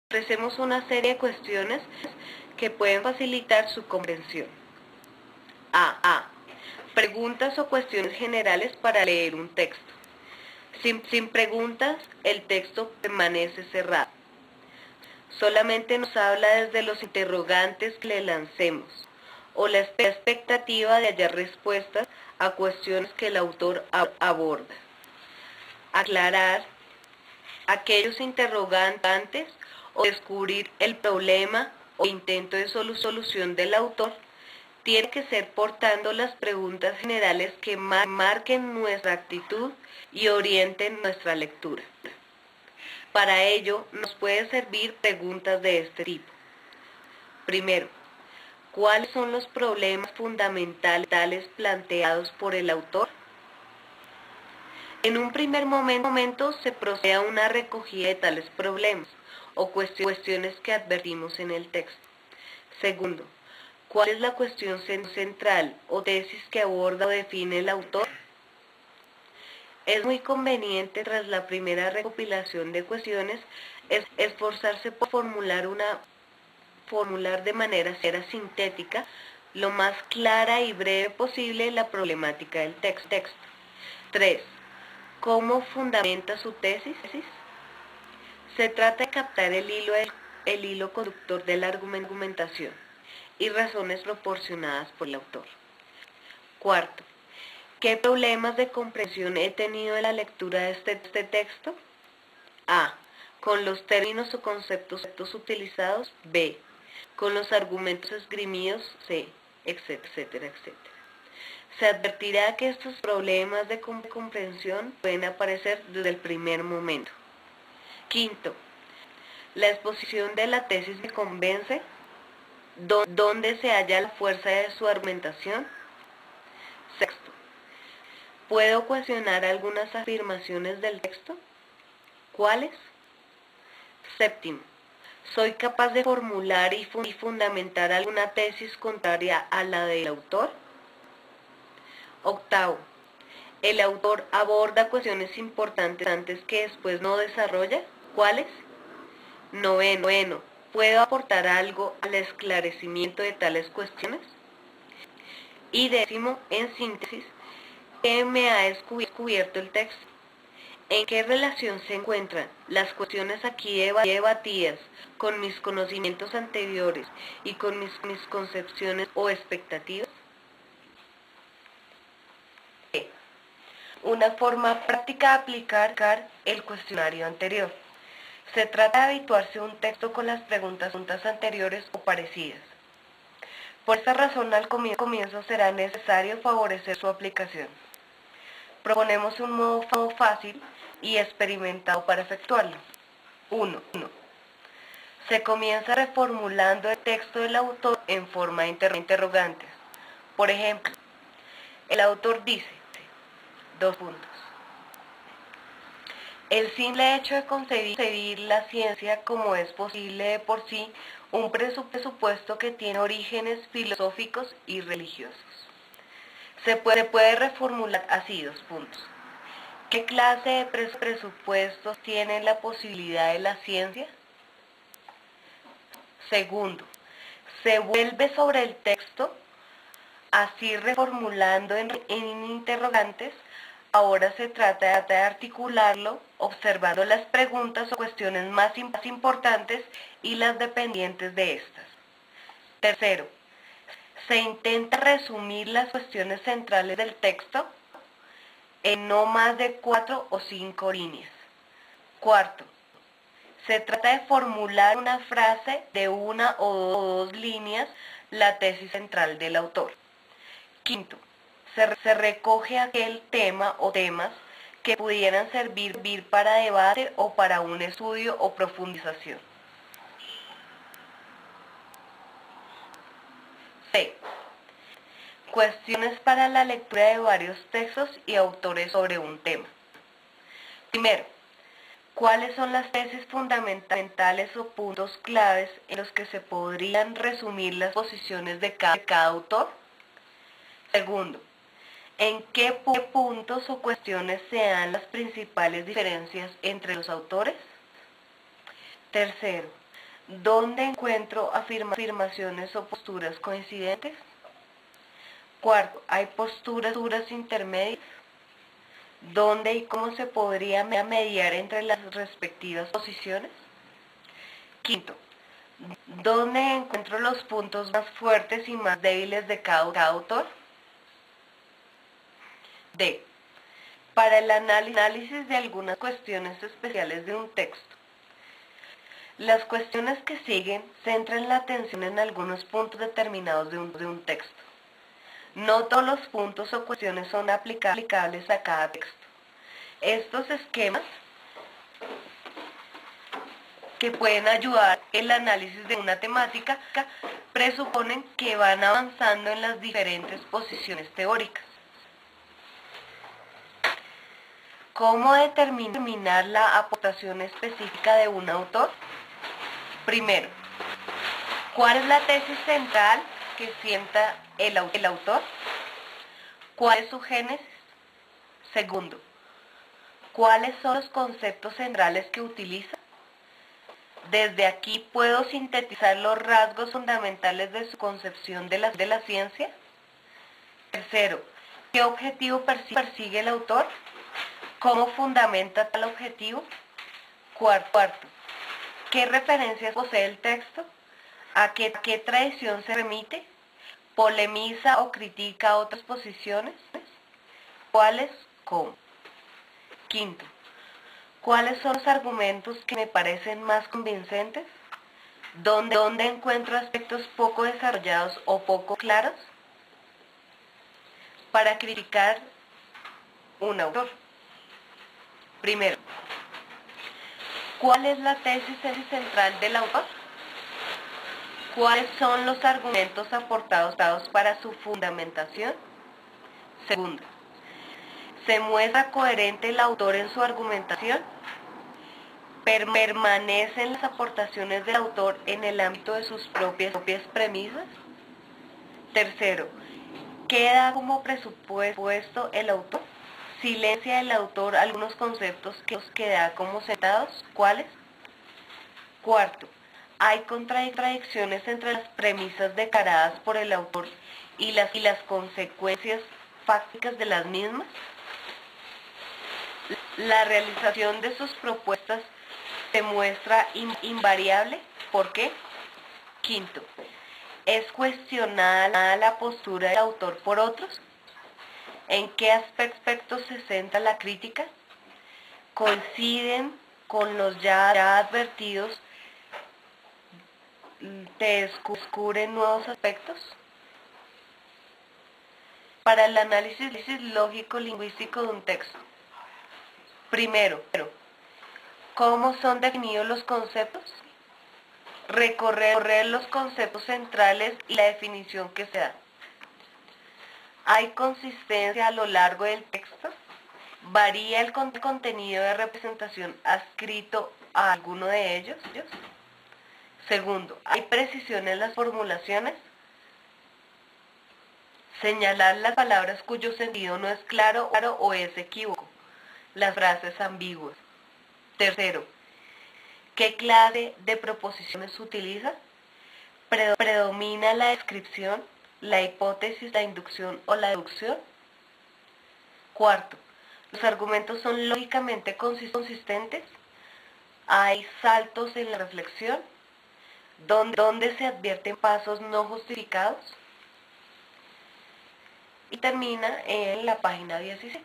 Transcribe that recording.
ofrecemos una serie de cuestiones que pueden facilitar su comprensión. A. Preguntas o cuestiones generales para leer un texto. Sin preguntas, el texto permanece cerrado. Solamente nos habla desde los interrogantes que le lancemos, o la expectativa de hallar respuestas a cuestiones que el autor aborda. Aclarar aquellos interrogantes o descubrir el problema o intento de solución del autor tiene que ser portando las preguntas generales que marquen nuestra actitud y orienten nuestra lectura. Para ello, nos puede servir preguntas de este tipo. Primero, ¿cuáles son los problemas fundamentales planteados por el autor? En un primer momento se procede a una recogida de tales problemas o cuestiones que advertimos en el texto. Segundo, ¿cuál es la cuestión central o tesis que aborda o define el autor? Es muy conveniente, tras la primera recopilación de cuestiones, esforzarse por formular de manera sintética, lo más clara y breve posible, la problemática del texto. 3. ¿Cómo fundamenta su tesis? Se trata de captar el hilo conductor de la argumentación y razones proporcionadas por el autor. Cuarto, ¿qué problemas de comprensión he tenido en la lectura de este texto? A. Con los términos o conceptos utilizados. B. Con los argumentos esgrimidos. C. Etcétera. Se advertirá que estos problemas de comprensión pueden aparecer desde el primer momento. Quinto, ¿la exposición de la tesis me convence? ¿Dónde se halla la fuerza de su argumentación? Sexto, ¿puedo cuestionar algunas afirmaciones del texto? ¿Cuáles? Séptimo, ¿soy capaz de formular y fundamentar alguna tesis contraria a la del autor? Octavo, ¿el autor aborda cuestiones importantes que después no desarrolla? ¿Cuáles? Noveno, ¿puedo aportar algo al esclarecimiento de tales cuestiones? Y décimo, en síntesis, ¿qué me ha descubierto el texto? ¿En qué relación se encuentran las cuestiones aquí debatidas con mis conocimientos anteriores y con mis concepciones o expectativas? Una forma práctica de aplicar el cuestionario anterior. Se trata de habituarse a un texto con las preguntas anteriores o parecidas. Por esta razón, al comienzo será necesario favorecer su aplicación. Proponemos un modo fácil y experimentado para efectuarlo. 1. Se comienza reformulando el texto del autor en forma de interrogantes. Por ejemplo, el autor dice, : el simple hecho de concebir la ciencia como es posible de por sí un presupuesto que tiene orígenes filosóficos y religiosos. Se puede reformular así, : ¿qué clase de presupuestos tiene la posibilidad de la ciencia? Segundo, se vuelve sobre el texto, así reformulando en interrogantes. Ahora se trata de articularlo, observando las preguntas o cuestiones más importantes y las dependientes de estas. Tercero, se intenta resumir las cuestiones centrales del texto en no más de 4 o 5 líneas. Cuarto, se trata de formular una frase de 1 o 2 líneas, la tesis central del autor. Quinto, se recoge aquel tema o temas que pudieran servir para debate o para un estudio o profundización. C. Cuestiones para la lectura de varios textos y autores sobre un tema. Primero, ¿cuáles son las tesis fundamentales o puntos claves en los que se podrían resumir las posiciones de cada autor? Segundo, ¿en qué puntos o cuestiones se dan las principales diferencias entre los autores? Tercero, ¿Dónde encuentro afirmaciones o posturas coincidentes? Cuarto, ¿hay posturas intermedias? ¿Dónde y cómo se podría mediar entre las respectivas posiciones? Quinto, ¿dónde encuentro los puntos más fuertes y más débiles de cada autor? D. Para el análisis de algunas cuestiones especiales de un texto. Las cuestiones que siguen centran la atención en algunos puntos determinados de un texto. No todos los puntos o cuestiones son aplicables a cada texto. Estos esquemas que pueden ayudar el análisis de una temática presuponen que van avanzando en las diferentes posiciones teóricas. ¿Cómo determinar la aportación específica de un autor? Primero, ¿cuál es la tesis central que sienta el autor? ¿Cuál es su génesis? Segundo, ¿cuáles son los conceptos centrales que utiliza? Desde aquí puedo sintetizar los rasgos fundamentales de su concepción de la ciencia. Tercero, ¿qué objetivo persigue el autor? ¿Cómo fundamenta tal objetivo? Cuarto, ¿qué referencias posee el texto? ¿A qué tradición se remite? ¿Polemiza o critica otras posiciones? ¿Cuáles? ¿Cómo? Quinto, ¿cuáles son los argumentos que me parecen más convincentes? ¿Dónde encuentro aspectos poco desarrollados o poco claros? Para criticar un autor. Primero, ¿cuál es la tesis central del autor? ¿Cuáles son los argumentos aportados para su fundamentación? Segundo, ¿se muestra coherente el autor en su argumentación? ¿Permanecen las aportaciones del autor en el ámbito de sus propias premisas? Tercero, ¿queda como presupuesto el autor? ¿Silencia el autor algunos conceptos que da como sentados? ¿Cuáles? Cuarto, ¿hay contradicciones entre las premisas declaradas por el autor y las consecuencias fácticas de las mismas? ¿La realización de sus propuestas se muestra invariable? ¿Por qué? Quinto, ¿es cuestionada la postura del autor por otros? ¿En qué aspectos se centra la crítica? ¿Coinciden con los ya advertidos? ¿Te descubren nuevos aspectos? Para el análisis lógico-lingüístico de un texto. Primero, ¿cómo son definidos los conceptos? Recorrer los conceptos centrales y la definición que se da. ¿Hay consistencia a lo largo del texto? ¿Varía el contenido de representación adscrito a alguno de ellos? Segundo, ¿hay precisión en las formulaciones? Señalar las palabras cuyo sentido no es claro o es equívoco. Las frases ambiguas. Tercero, ¿qué clase de proposiciones utiliza? ¿Predomina la descripción, la hipótesis, la inducción o la deducción? Cuarto, ¿los argumentos son lógicamente consistentes? ¿Hay saltos en la reflexión? ¿Dónde se advierten pasos no justificados? Y termina en la página 17.